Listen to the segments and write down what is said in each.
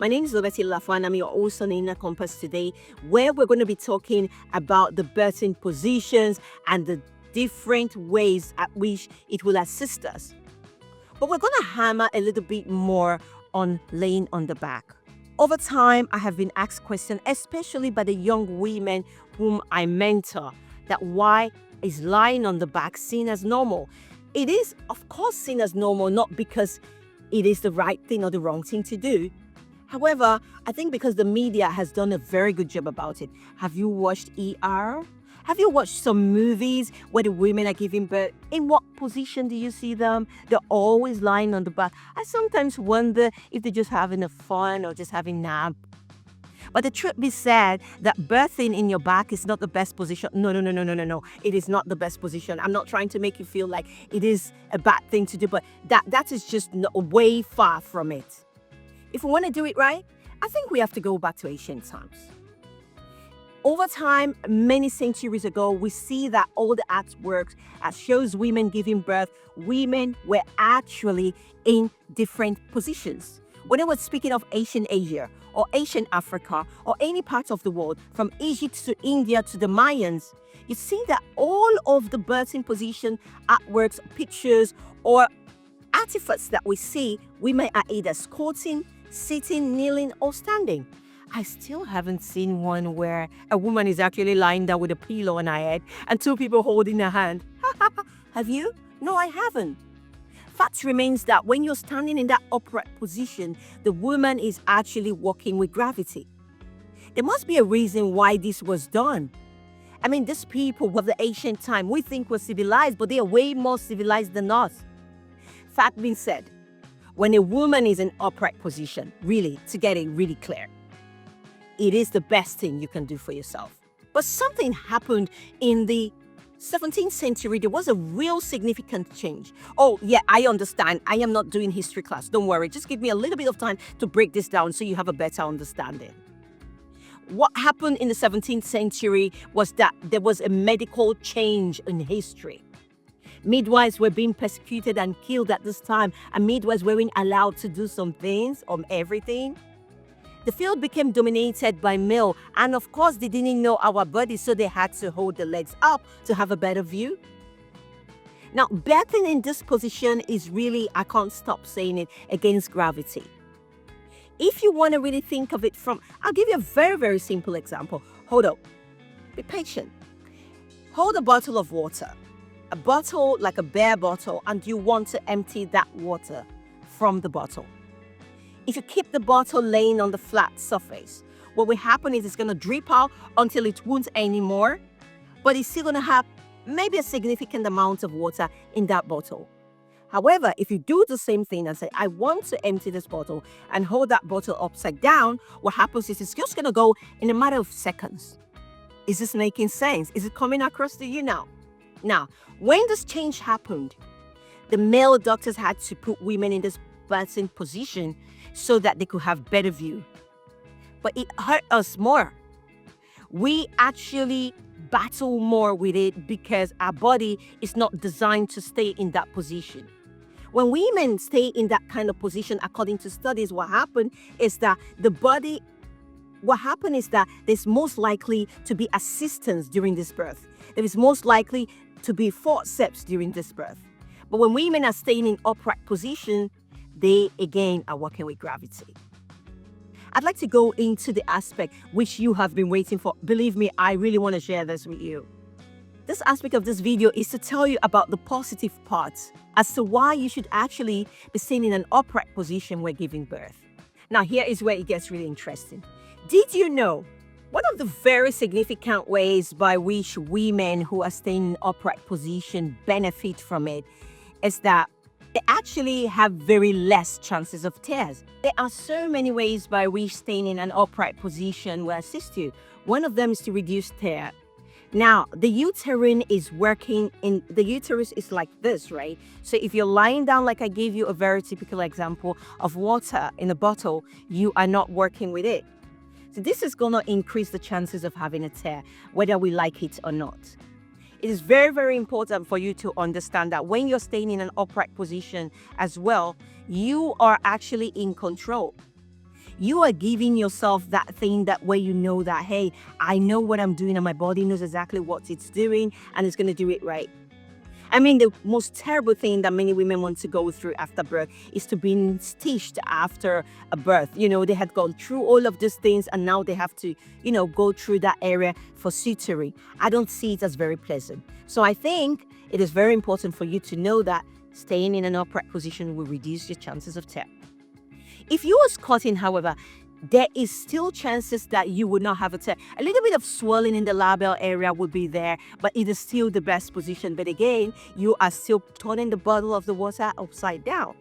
My name is Lovetti Lafua and I'm your host on Inner Compass today, where we're going to be talking about the birthing positions and the different ways at which it will assist us. But we're going to hammer a little bit more on laying on the back. Over time, I have been asked questions, especially by the young women whom I mentor, that why is lying on the back seen as normal? It is, of course, seen as normal, not because it is the right thing or the wrong thing to do. However, I think because the media has done a very good job about it. Have you watched ER? Have you watched some movies where the women are giving birth? In what position do you see them? They're always lying on the back. I sometimes wonder if they're just having a fun or just having a nap. But the truth be said, that birthing in your back is not the best position. No. It is not the best position. I'm not trying to make you feel like it is a bad thing to do, but that is just way far from it. If we want to do it right, I think we have to go back to ancient times. Over time, many centuries ago, we see that all the artworks that shows women giving birth, women were actually in different positions. When I was speaking of ancient Asia or ancient Africa or any part of the world, from Egypt to India to the Mayans, you see that all of the birthing position artworks, pictures, or artifacts that we see, women are either squatting, sitting, kneeling, or standing. I still haven't seen one where a woman is actually lying down with a pillow on her head and two people holding her hand. Have you? No, I haven't. Fact remains that when you're standing in that upright position, the woman is actually walking with gravity. There must be a reason why this was done. I mean, these people of the ancient time, we think we're civilized, but they are way more civilized than us. Fact being said, when a woman is in upright position, really, to get it really clear, it is the best thing you can do for yourself. But something happened in the 17th century. There was a real significant change. Oh, yeah, I understand. I am not doing history class. Don't worry. Just give me a little bit of time to break this down so you have a better understanding. What happened in the 17th century was that there was a medical change in history. Midwives were being persecuted and killed at this time, and midwives weren't allowed to do some things or everything. The field became dominated by male, and of course they didn't know our bodies, so they had to hold the legs up to have a better view. Now, birthing in this position is really, I can't stop saying it, against gravity. If you want to really think of it from, I'll give you a very, very simple example. Hold up. Be patient. Hold a bottle of water. A bottle, like a bare bottle, and you want to empty that water from the bottle. If you keep the bottle laying on the flat surface, what will happen is it's going to drip out until it won't anymore, but it's still going to have maybe a significant amount of water in that bottle. However, if you do the same thing and say, I want to empty this bottle and hold that bottle upside down, what happens is it's just going to go in a matter of seconds. Is this making sense? Is it coming across to you now? Now, when this change happened, the male doctors had to put women in this birthing position so that they could have better view. But it hurt us more. We actually battle more with it because our body is not designed to stay in that position. When women stay in that kind of position, according to studies, what happened is that there's most likely to be assistance during this birth. There is most likely to be forceps during this birth. But when women are staying in upright position, they again are working with gravity. I'd like to go into the aspect which you have been waiting for. Believe me, I really want to share this with you. This aspect of this video is to tell you about the positive parts as to why you should actually be staying in an upright position when giving birth. Now, here is where it gets really interesting. Did you know one of the very significant ways by which women who are staying in upright position benefit from it is that they actually have very less chances of tears. There are so many ways by which staying in an upright position will assist you. One of them is to reduce tear. Now, the uterus is like this, right? So if you're lying down, like I gave you a very typical example of water in a bottle, you are not working with it. So this is going to increase the chances of having a tear, whether we like it or not. It is very, very important for you to understand that when you're staying in an upright position as well, you are actually in control. You are giving yourself that thing that where you know that, hey, I know what I'm doing and my body knows exactly what it's doing and it's going to do it right. I mean, the most terrible thing that many women want to go through after birth is to be stitched after a birth. They had gone through all of these things and now they have to, go through that area for suturing. I don't see it as very pleasant. So I think it is very important for you to know that staying in an upright position will reduce your chances of tear. If you are squatting, however, there is still chances that you would not have a tear. A little bit of swelling in the labral area would be there, but it is still the best position. But again, you are still turning the bottle of the water upside down.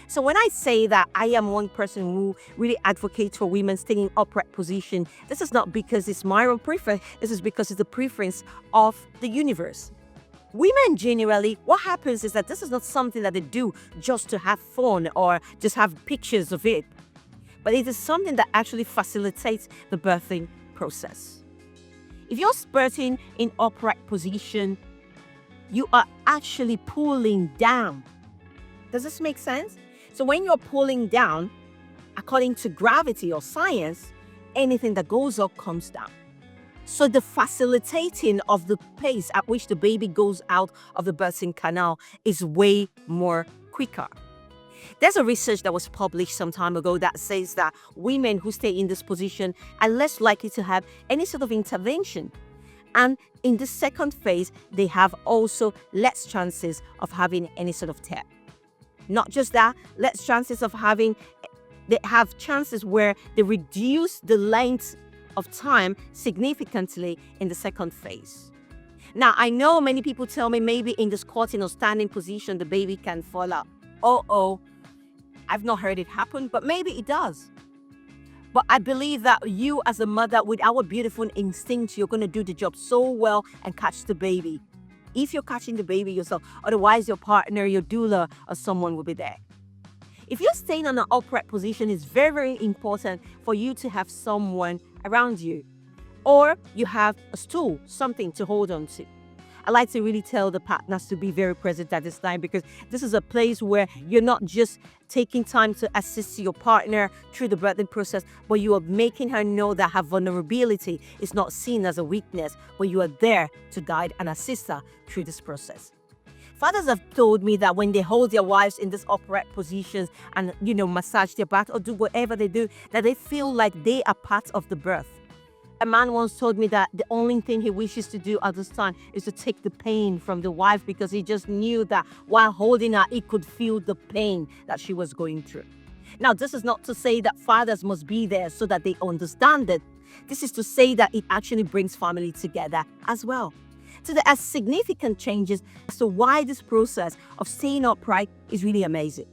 So when I say that I am one person who really advocates for women staying in upright position, this is not because it's my own preference. This is because it's the preference of the universe. Women generally, what happens is that this is not something that they do just to have fun or just have pictures of it, but it is something that actually facilitates the birthing process. If you're birthing in upright position, you are actually pulling down. Does this make sense? So when you're pulling down, according to gravity or science, anything that goes up comes down. So the facilitating of the pace at which the baby goes out of the birthing canal is way more quicker. There's a research that was published some time ago that says that women who stay in this position are less likely to have any sort of intervention. And in the second phase, they have also less chances of having any sort of tear. Not just that, less chances of they have chances where they reduce the length of time significantly in the second phase. Now, I know many people tell me maybe in the squatting or standing position, the baby can fall out. I've not heard it happen, but maybe it does. But I believe that you as a mother, with our beautiful instinct, you're going to do the job so well and catch the baby. If you're catching the baby yourself, otherwise your partner, your doula, or someone will be there. If you're staying on an upright position, it's very, very important for you to have someone around you. Or you have a stool, something to hold on to. I like to really tell the partners to be very present at this time, because this is a place where you're not just taking time to assist your partner through the birthing process, but you are making her know that her vulnerability is not seen as a weakness, but you are there to guide and assist her through this process. Fathers have told me that when they hold their wives in these upright positions and, massage their back or do whatever they do, that they feel like they are part of the birth. A man once told me that the only thing he wishes to do at this time is to take the pain from the wife, because he just knew that while holding her, he could feel the pain that she was going through. Now, this is not to say that fathers must be there so that they understand it. This is to say that it actually brings family together as well. So there are significant changes as to why this process of staying upright is really amazing.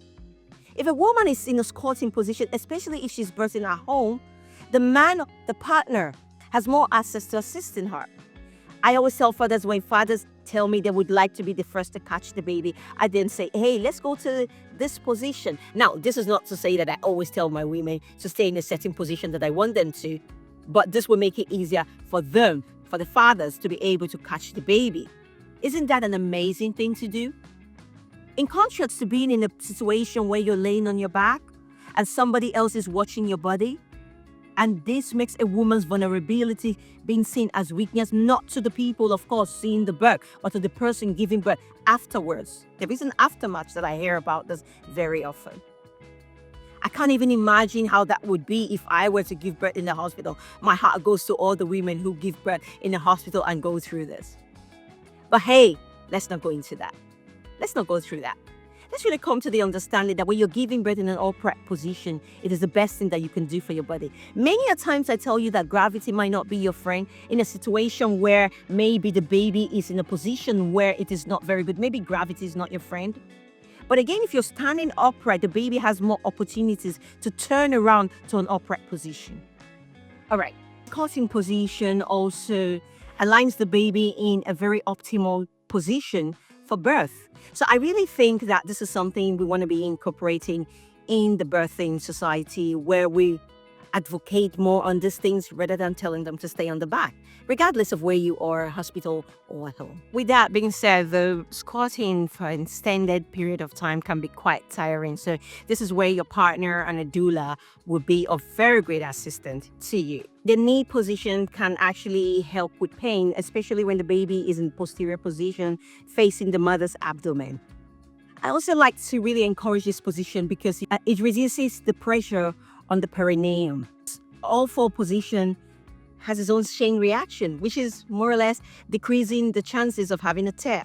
If a woman is in a squatting position, especially if she's birthing at home, the partner, has more access to assisting her. I always tell fathers, when fathers tell me they would like to be the first to catch the baby, I then say, hey, let's go to this position. Now, this is not to say that I always tell my women to stay in a certain position that I want them to, but this will make it easier for them, for the fathers, to be able to catch the baby. Isn't that an amazing thing to do? In contrast to being in a situation where you're laying on your back and somebody else is watching your body, and this makes a woman's vulnerability being seen as weakness, not to the people, of course, seeing the birth, but to the person giving birth afterwards. There is an aftermath that I hear about this very often. I can't even imagine how that would be if I were to give birth in the hospital. My heart goes to all the women who give birth in the hospital and go through this. But hey, let's not go into that. Let's not go through that. Let's really come to the understanding that when you're giving birth in an upright position, it is the best thing that you can do for your body. Many a times I tell you that gravity might not be your friend in a situation where maybe the baby is in a position where it is not very good. Maybe gravity is not your friend. But again, if you're standing upright, the baby has more opportunities to turn around to an upright position. All right. Squatting position also aligns the baby in a very optimal position for birth. So I really think that this is something we want to be incorporating in the birthing society, where we advocate more on these things rather than telling them to stay on the back, regardless of where you are, hospital or at home. With that being said, the squatting for an extended period of time can be quite tiring. So this is where your partner and a doula will be of very great assistance to you. The knee position can actually help with pain, especially when the baby is in posterior position facing the mother's abdomen. I also like to really encourage this position because it reduces the pressure on the perineum. All four position has its own chain reaction, which is more or less decreasing the chances of having a tear.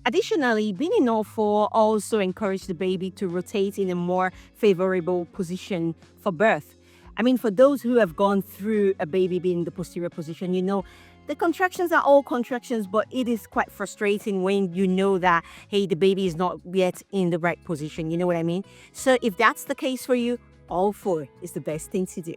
Additionally, being in all four also encourages the baby to rotate in a more favorable position for birth. I mean, for those who have gone through a baby being in the posterior position, you know, the contractions are all contractions, but it is quite frustrating when you know that, hey, the baby is not yet in the right position. You know what I mean? So if that's the case for you, all four is the best thing to do.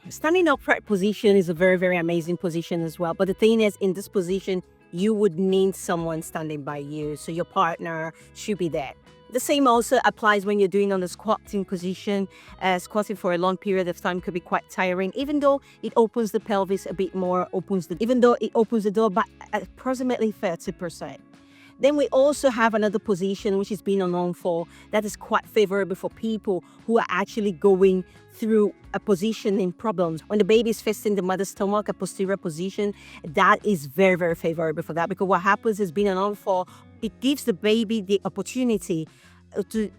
Standing upright position is a very, very amazing position as well. But the thing is, in this position, you would need someone standing by you. So your partner should be there. The same also applies when you're doing on the squatting position. Squatting for a long period of time could be quite tiring, even though it opens the pelvis a bit more, even though it opens the door by approximately 30%. Then we also have another position which is being known for that is quite favorable for people who are actually going through a positioning problems. When the baby is facing the mother's stomach, a posterior position, that is very, very favorable for that, because what happens is being known for, it gives the baby the opportunity to,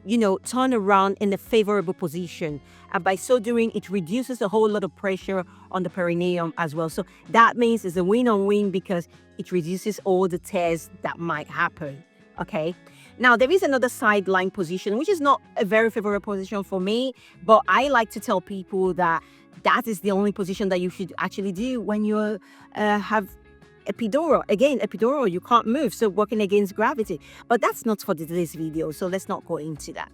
turn around in a favorable position. And by so doing, it reduces a whole lot of pressure on the perineum as well. So that means it's a win-on-win because it reduces all the tears that might happen. Okay. Now, there is another sideline position, which is not a very favorable position for me, but I like to tell people that that is the only position that you should actually do when you have epidural. Again, epidural, you can't move, so working against gravity. But that's not for today's video, so let's not go into that.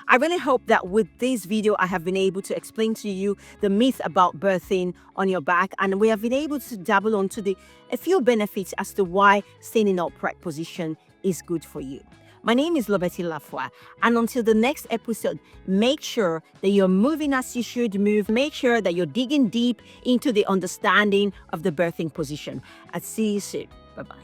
I really hope that with this video, I have been able to explain to you the myth about birthing on your back, and we have been able to dabble onto a few benefits as to why staying in upright position is good for you. My name is Lovetti Lafua, and until the next episode, make sure that you're moving as you should move. Make sure that you're digging deep into the understanding of the birthing position. I'll see you soon. Bye-bye.